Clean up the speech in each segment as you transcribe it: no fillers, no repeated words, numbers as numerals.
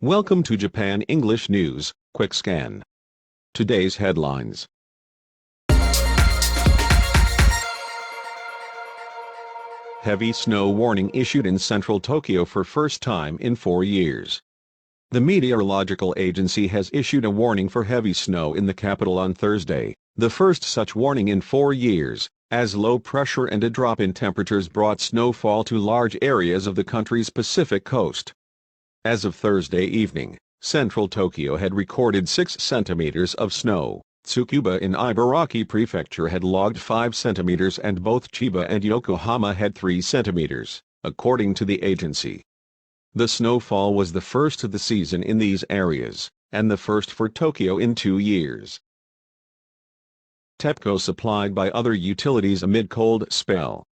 Welcome to Japan English News, Quick Scan. Today's headlines. Heavy snow warning issued in central Tokyo for first time in 4 years. The meteorological agency has issued a warning for heavy snow in the capital on Thursday, the first such warning in 4 years, as low pressure and a drop in temperatures brought snowfall to large areas of the country's Pacific coast. As of Thursday evening, central Tokyo had recorded 6 centimeters of snow. Tsukuba in Ibaraki Prefecture had logged 5 centimeters and both Chiba and Yokohama had 3 centimeters, according to the agency. The snowfall was the first of the season in these areas, and the first for Tokyo in 2 years. TEPCO supplied by other utilities amid cold spell.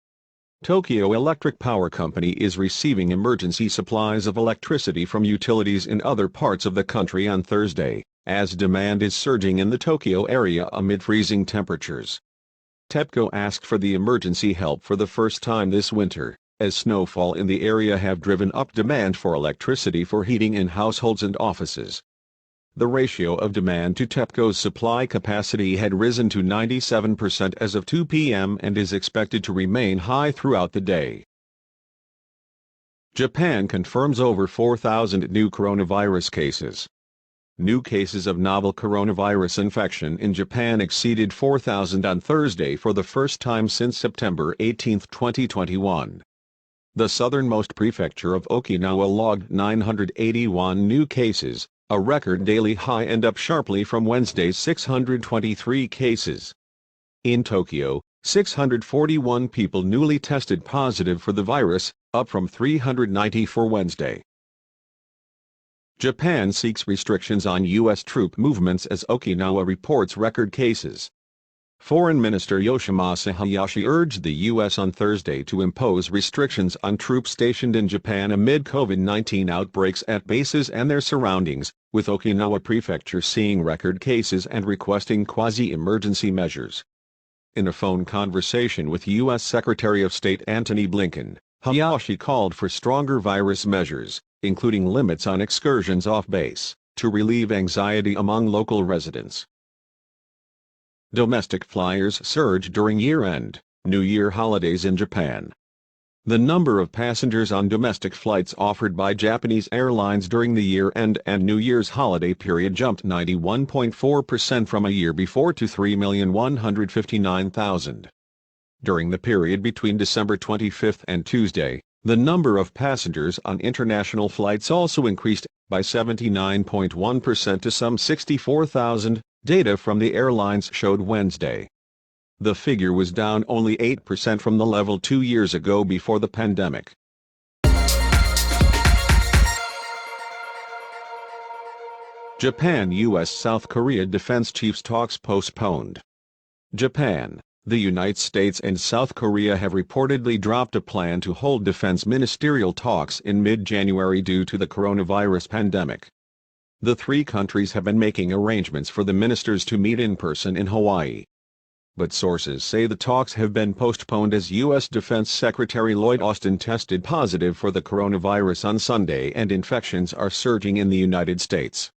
Tokyo Electric Power Company is receiving emergency supplies of electricity from utilities in other parts of the country on Thursday, as demand is surging in the Tokyo area amid freezing temperatures. TEPCO asked for the emergency help for the first time this winter, as snowfall in the area have driven up demand for electricity for heating in households and offices. The ratio of demand to TEPCO's supply capacity had risen to 97% as of 2 p.m. and is expected to remain high throughout the day. Japan confirms over 4,000 new coronavirus cases. New cases of novel coronavirus infection in Japan exceeded 4,000 on Thursday for the first time since September 18, 2021. The southernmost prefecture of Okinawa logged 981 new cases, a record daily high and up sharply from Wednesday's 623 cases. In Tokyo, 641 people newly tested positive for the virus, up from 390 for Wednesday. Japan seeks restrictions on U.S. troop movements as Okinawa reports record cases. Foreign Minister Yoshimasa Hayashi urged the U.S. on Thursday to impose restrictions on troops stationed in Japan amid COVID-19 outbreaks at bases and their surroundings, with Okinawa Prefecture seeing record cases and requesting quasi-emergency measures. In a phone conversation with U.S. Secretary of State Antony Blinken, Hayashi called for stronger virus measures, including limits on excursions off base, to relieve anxiety among local residents. Domestic flyers surge during year-end, New Year holidays in Japan. The number of passengers on domestic flights offered by Japanese airlines during the year-end and New Year's holiday period jumped 91.4% from a year before to 3,159,000. During the period between December 25 and Tuesday, the number of passengers on international flights also increased by 79.1% to some 64,000. Data from the airlines showed Wednesday. The figure was down only 8% from the level 2 years ago before the pandemic. Japan-U.S.-South Korea defense chiefs talks postponed. Japan, the United States and South Korea have reportedly dropped a plan to hold defense ministerial talks in mid-January due to the coronavirus pandemic. The three countries have been making arrangements for the ministers to meet in person in Hawaii. But sources say the talks have been postponed as U.S. Defense Secretary Lloyd Austin tested positive for the coronavirus on Sunday and infections are surging in the United States.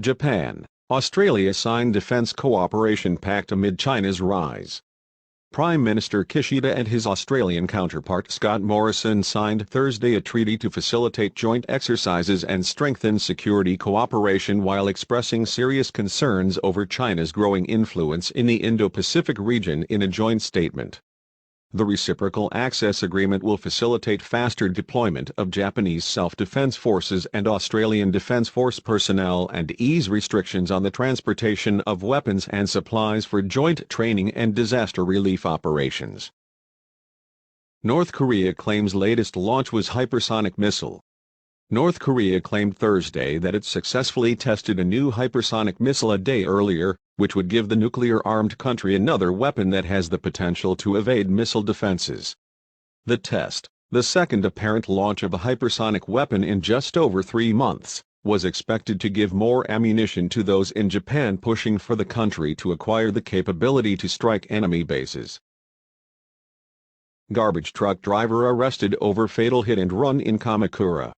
Japan, Australia signed defense cooperation pact amid China's rise. Prime Minister Kishida and his Australian counterpart Scott Morrison signed Thursday a treaty to facilitate joint exercises and strengthen security cooperation while expressing serious concerns over China's growing influence in the Indo-Pacific region in a joint statement. The reciprocal access agreement will facilitate faster deployment of Japanese self-defense forces and Australian Defence Force personnel and ease restrictions on the transportation of weapons and supplies for joint training and disaster relief operations. North Korea claims latest launch was hypersonic missile. North Korea claimed Thursday that it successfully tested a new hypersonic missile a day earlier, which would give the nuclear-armed country another weapon that has the potential to evade missile defenses. The test, the second apparent launch of a hypersonic weapon in just over 3 months, was expected to give more ammunition to those in Japan pushing for the country to acquire the capability to strike enemy bases. Garbage truck driver arrested over fatal hit and run in Kamakura.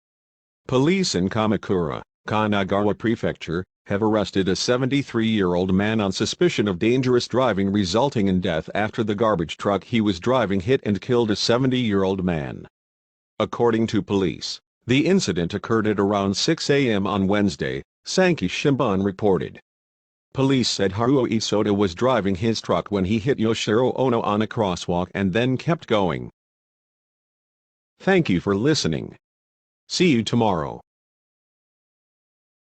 Police in Kamakura, Kanagawa Prefecture, have arrested a 73-year-old man on suspicion of dangerous driving resulting in death after the garbage truck he was driving hit and killed a 70-year-old man. According to police, the incident occurred at around 6 a.m. on Wednesday, Sankei Shimbun reported. Police said Haruo Isoda was driving his truck when he hit Yoshiro Ono on a crosswalk and then kept going. Thank you for listening. See you tomorrow.